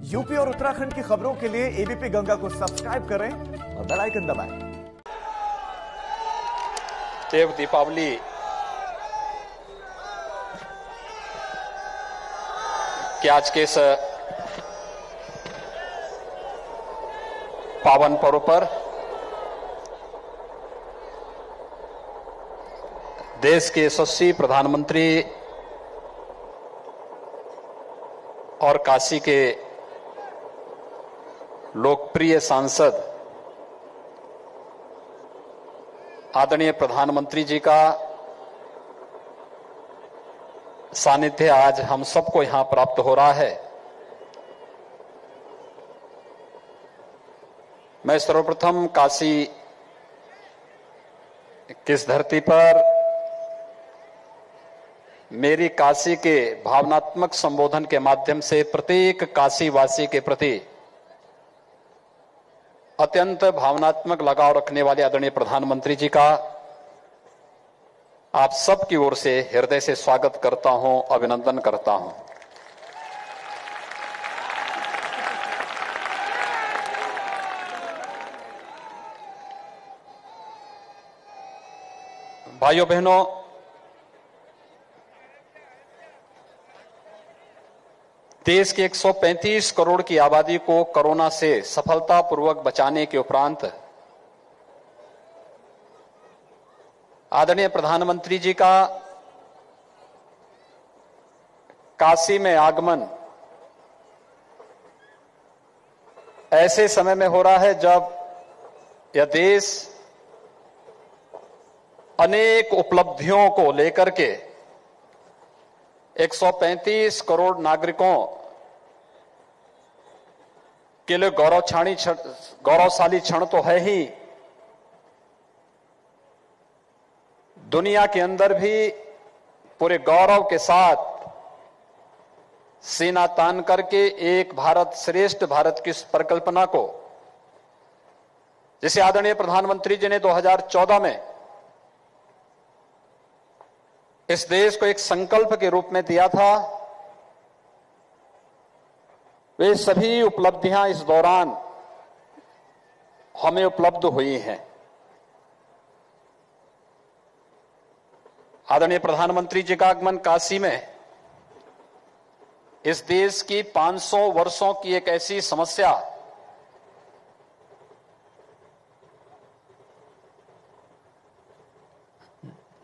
UP और उत्तराखंड की खबरों के लिए एबीपी गंगा को सब्सक्राइब करें और बेल आइकन दबाएं। देव दीपावली के आज के इस पावन पर्व पर देश के यशस्वी प्रधानमंत्री और काशी के लोकप्रिय सांसद आदरणीय प्रधानमंत्री जी का सानिध्य आज हम सबको यहां प्राप्त हो रहा है। मैं सर्वप्रथम काशी किस धरती पर मेरी काशी के भावनात्मक संबोधन के माध्यम से प्रत्येक काशीवासी के प्रति अत्यंत भावनात्मक लगाव रखने वाले आदरणीय प्रधानमंत्री जी का आप सबकी ओर से हृदय से स्वागत करता हूं, अभिनंदन करता हूं। भाइयों बहनों, देश के 135 करोड़ की आबादी को कोरोना से सफलतापूर्वक बचाने के उपरांत आदरणीय प्रधानमंत्री जी का काशी में आगमन ऐसे समय में हो रहा है जब यह देश अनेक उपलब्धियों को लेकर के 135 करोड़ नागरिकों के लिए गौरवशाली क्षण तो है ही, दुनिया के अंदर भी पूरे गौरव के साथ सीना तान करके एक भारत श्रेष्ठ भारत की परिकल्पना को, जिसे आदरणीय प्रधानमंत्री जी ने 2014 में इस देश को एक संकल्प के रूप में दिया था, वे सभी उपलब्धियां इस दौरान हमें उपलब्ध हुई हैं। आदरणीय प्रधानमंत्री जी का आगमन काशी में इस देश की 500 वर्षों की एक ऐसी समस्या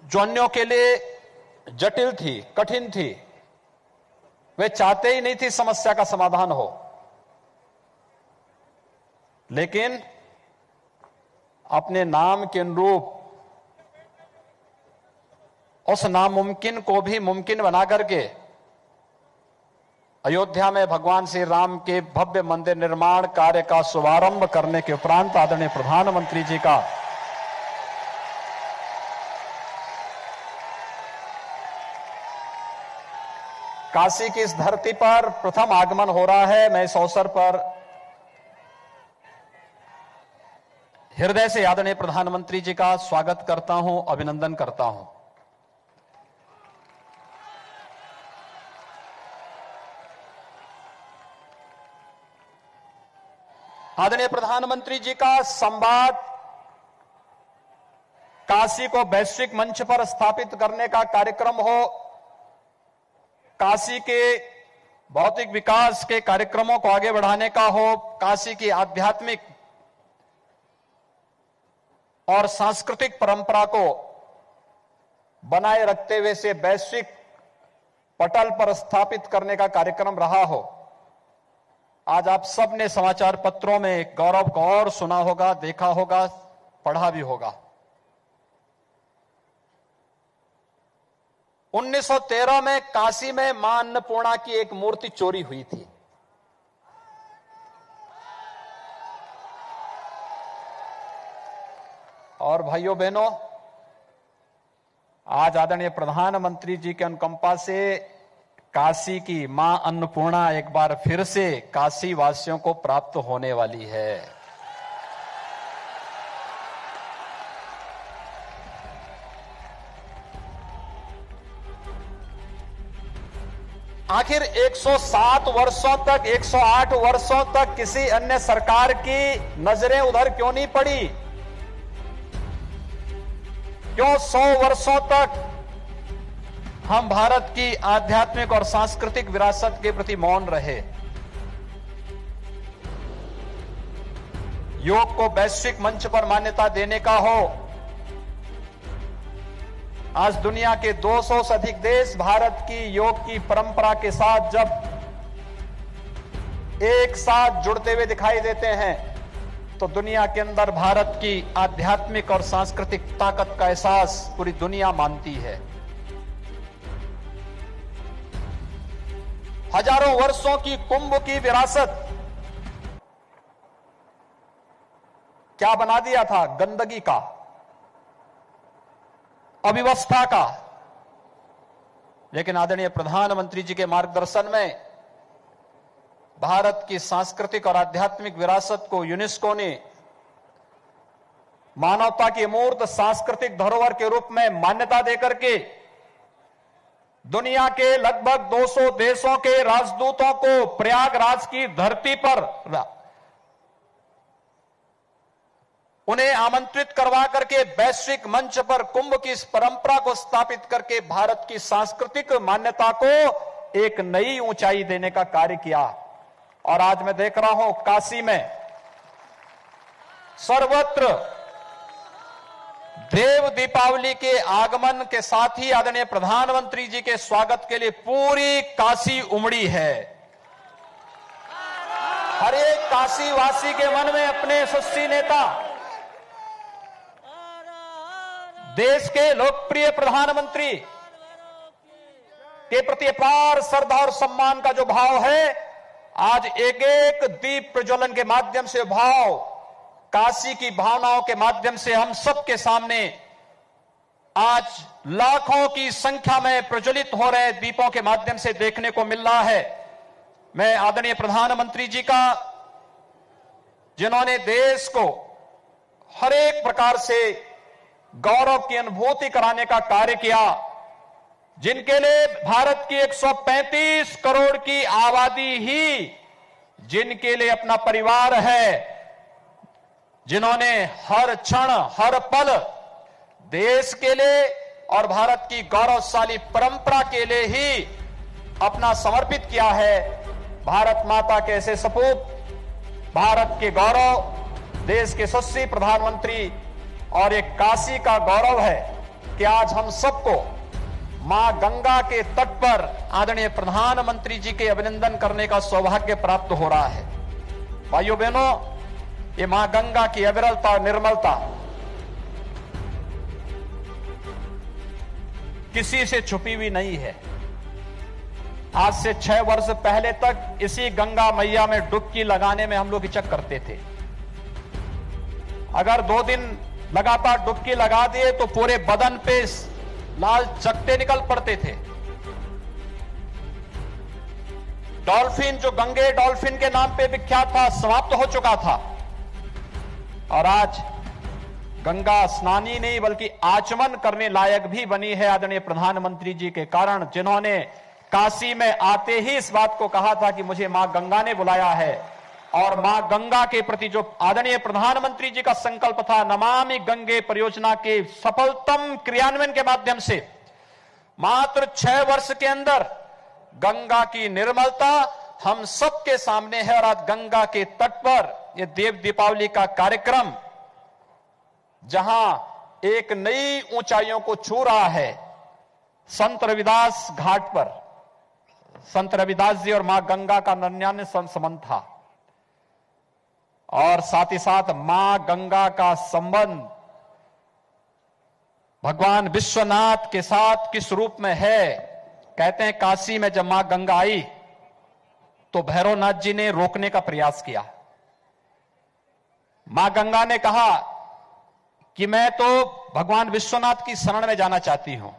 जो अन्यों के लिए जटिल थी, कठिन थी, वे चाहते ही नहीं थी समस्या का समाधान हो, लेकिन अपने नाम के अनुरूप उस नामुमकिन को भी मुमकिन बना करके अयोध्या में भगवान श्री राम के भव्य मंदिर निर्माण कार्य का शुभारंभ करने के उपरांत आदरणीय प्रधानमंत्री जी का काशी की इस धरती पर प्रथम आगमन हो रहा है। मैं इस अवसर पर हृदय से आदरणीय प्रधानमंत्री जी का स्वागत करता हूं, अभिनंदन करता हूं। आदरणीय प्रधानमंत्री जी का संवाद काशी को वैश्विक मंच पर स्थापित करने का कार्यक्रम हो, काशी के भौतिक विकास के कार्यक्रमों को आगे बढ़ाने का हो, काशी की आध्यात्मिक और सांस्कृतिक परंपरा को बनाए रखते हुए से वैश्विक पटल पर स्थापित करने का कार्यक्रम रहा हो। आज आप सब ने समाचार पत्रों में गौरव को और सुना होगा, देखा होगा, पढ़ा भी होगा। 1913 में काशी में मां अन्नपूर्णा की एक मूर्ति चोरी हुई थी। और भाइयों बहनों, आज आदरणीय प्रधानमंत्री जी के अनुकंपा से काशी की मां अन्नपूर्णा एक बार फिर से काशी वासियों को प्राप्त होने वाली है। आखिर 107 वर्षों तक, 108 वर्षों तक किसी अन्य सरकार की नजरें उधर क्यों नहीं पड़ी? क्यों 100 वर्षों तक हम भारत की आध्यात्मिक और सांस्कृतिक विरासत के प्रति मौन रहे? योग को वैश्विक मंच पर मान्यता देने का हो, आज दुनिया के 200 से अधिक देश भारत की योग की परंपरा के साथ जब एक साथ जुड़ते हुए दिखाई देते हैं, तो दुनिया के अंदर भारत की आध्यात्मिक और सांस्कृतिक ताकत का एहसास पूरी दुनिया मानती है। हजारों वर्षों की कुंभ की विरासत क्या बना दिया था? गंदगी का, अव्यवस्था का। लेकिन आदरणीय प्रधानमंत्री जी के मार्गदर्शन में भारत की सांस्कृतिक और आध्यात्मिक विरासत को यूनेस्को ने मानवता की अमूर्त सांस्कृतिक धरोहर के रूप में मान्यता देकर के दुनिया के लगभग 200 देशों के राजदूतों को प्रयागराज की धरती पर उन्हें आमंत्रित करवा करके वैश्विक मंच पर कुंभ की इस परंपरा को स्थापित करके भारत की सांस्कृतिक मान्यता को एक नई ऊंचाई देने का कार्य किया। और आज मैं देख रहा हूं काशी में सर्वत्र देव दीपावली के आगमन के साथ ही आदरणीय प्रधानमंत्री जी के स्वागत के लिए पूरी काशी उमड़ी है। हर एक काशी वासी के मन में अपने यशस्वी नेता, देश के लोकप्रिय प्रधानमंत्री के प्रति अपार श्रद्धा और सम्मान का जो भाव है, आज एक एक दीप प्रज्वलन के माध्यम से भाव काशी की भावनाओं के माध्यम से हम सबके सामने आज लाखों की संख्या में प्रज्वलित हो रहे दीपों के माध्यम से देखने को मिल रहा है। मैं आदरणीय प्रधानमंत्री जी का, जिन्होंने देश को हर एक प्रकार से गौरव की अनुभूति कराने का कार्य किया, जिनके लिए भारत की 135 करोड़ की आबादी ही जिनके लिए अपना परिवार है, जिन्होंने हर क्षण हर पल देश के लिए और भारत की गौरवशाली परंपरा के लिए ही अपना समर्पित किया है। भारत माता के ऐसे सपूत, भारत के गौरव, देश के यशस्वी प्रधानमंत्री और एक काशी का गौरव है कि आज हम सबको मां गंगा के तट पर आदरणीय प्रधानमंत्री जी के अभिनंदन करने का सौभाग्य प्राप्त हो रहा है। भाइयों बहनों, ये मां गंगा की अविरलता और निर्मलता किसी से छुपी हुई नहीं है। आज से 6 वर्ष पहले तक इसी गंगा मैया में डुबकी लगाने में हम लोग हिचक करते थे। अगर 2 दिन लगातार डुबकी लगा दिए तो पूरे बदन पे लाल चकत्ते निकल पड़ते थे। डॉल्फिन, जो गंगे डॉल्फिन के नाम पे विख्यात था, समाप्त हो चुका था। और आज गंगा स्नान ही नहीं बल्कि आचमन करने लायक भी बनी है आदरणीय प्रधानमंत्री जी के कारण, जिन्होंने काशी में आते ही इस बात को कहा था कि मुझे मां गंगा ने बुलाया है। और मां गंगा के प्रति जो आदरणीय प्रधानमंत्री जी का संकल्प था, नमामि गंगे परियोजना के सफलतम क्रियान्वयन के माध्यम से मात्र 6 वर्ष के अंदर गंगा की निर्मलता हम सबके सामने है। और आज गंगा के तट पर यह देव दीपावली का कार्यक्रम जहां एक नई ऊंचाइयों को छू रहा है, संत रविदास घाट पर संत रविदास जी और मां गंगा का अनन्य संबंध था। और साथ ही साथ मां गंगा का संबंध भगवान विश्वनाथ के साथ किस रूप में है? कहते हैं काशी में जब मां गंगा आई तो भैरवनाथ जी ने रोकने का प्रयास किया। मां गंगा ने कहा कि मैं तो भगवान विश्वनाथ की शरण में जाना चाहती हूं,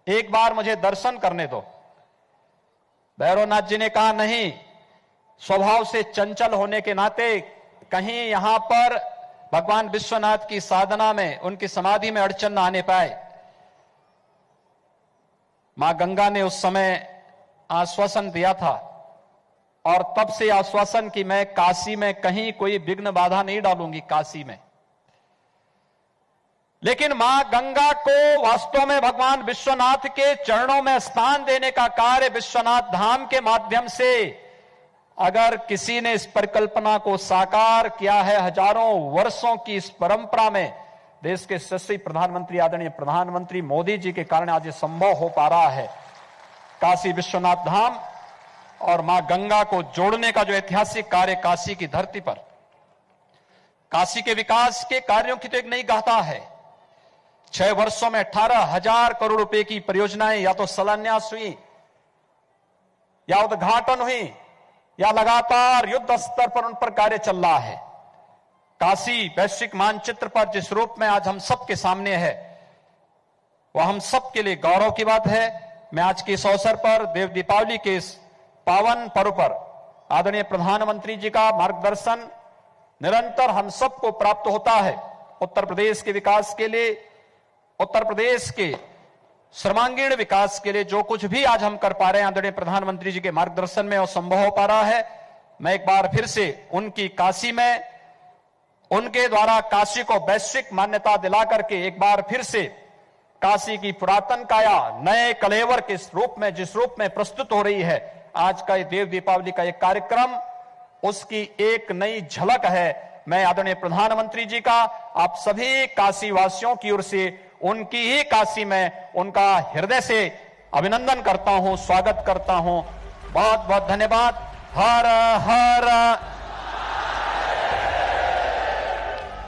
एक बार मुझे दर्शन करने दो। भैरवनाथ जी ने कहा नहीं, स्वभाव से चंचल होने के नाते कहीं यहां पर भगवान विश्वनाथ की साधना में, उनकी समाधि में अड़चन न आने पाए। मां गंगा ने उस समय आश्वासन दिया था और तब से आश्वासन कि मैं काशी में कहीं कोई विघ्न बाधा नहीं डालूंगी काशी में। लेकिन मां गंगा को वास्तव में भगवान विश्वनाथ के चरणों में स्थान देने का कार्य विश्वनाथ धाम के माध्यम से अगर किसी ने इस परिकल्पना को साकार किया है, हजारों वर्षों की इस परंपरा में देश के यशस्वी प्रधानमंत्री आदरणीय प्रधानमंत्री मोदी जी के कारण आज ये संभव हो पा रहा है। काशी विश्वनाथ धाम और मां गंगा को जोड़ने का जो ऐतिहासिक कार्य काशी की धरती पर, काशी के विकास के कार्यों की तो एक नई गाथा है। 6 वर्षों में 18,000 करोड़ रुपए की परियोजनाएं या तो शिलान्यास हुई या उद्घाटन हुई या लगातार युद्ध स्तर पर उन पर कार्य चल रहा है। काशी वैश्विक मानचित्र पर जिस रूप में आज हम सबके सामने है, वह हम सबके लिए गौरव की बात है। मैं आज के इस अवसर पर देव दीपावली के इस पावन पर्व पर आदरणीय प्रधानमंत्री जी का मार्गदर्शन निरंतर हम सबको प्राप्त होता है। उत्तर प्रदेश के विकास के लिए, उत्तर प्रदेश के सर्वांगीण विकास के लिए जो कुछ भी आज हम कर पा रहे हैं आदरणीय प्रधानमंत्री जी के मार्गदर्शन में वो संभव हो पा रहा है। मैं एक बार फिर से उनकी काशी में, उनके द्वारा काशी को वैश्विक मान्यता दिला करके एक बार फिर से काशी की पुरातन काया नए कलेवर के रूप में, जिस रूप में प्रस्तुत हो रही है, आज का ये देव दीपावली का एक कार्यक्रम उसकी एक नई झलक है। मैं आदरणीय प्रधानमंत्री जी का आप सभी काशी वासियों की ओर से उनकी ही काशी में उनका हृदय से अभिनंदन करता हूं, स्वागत करता हूं। बहुत बहुत धन्यवाद। हर हर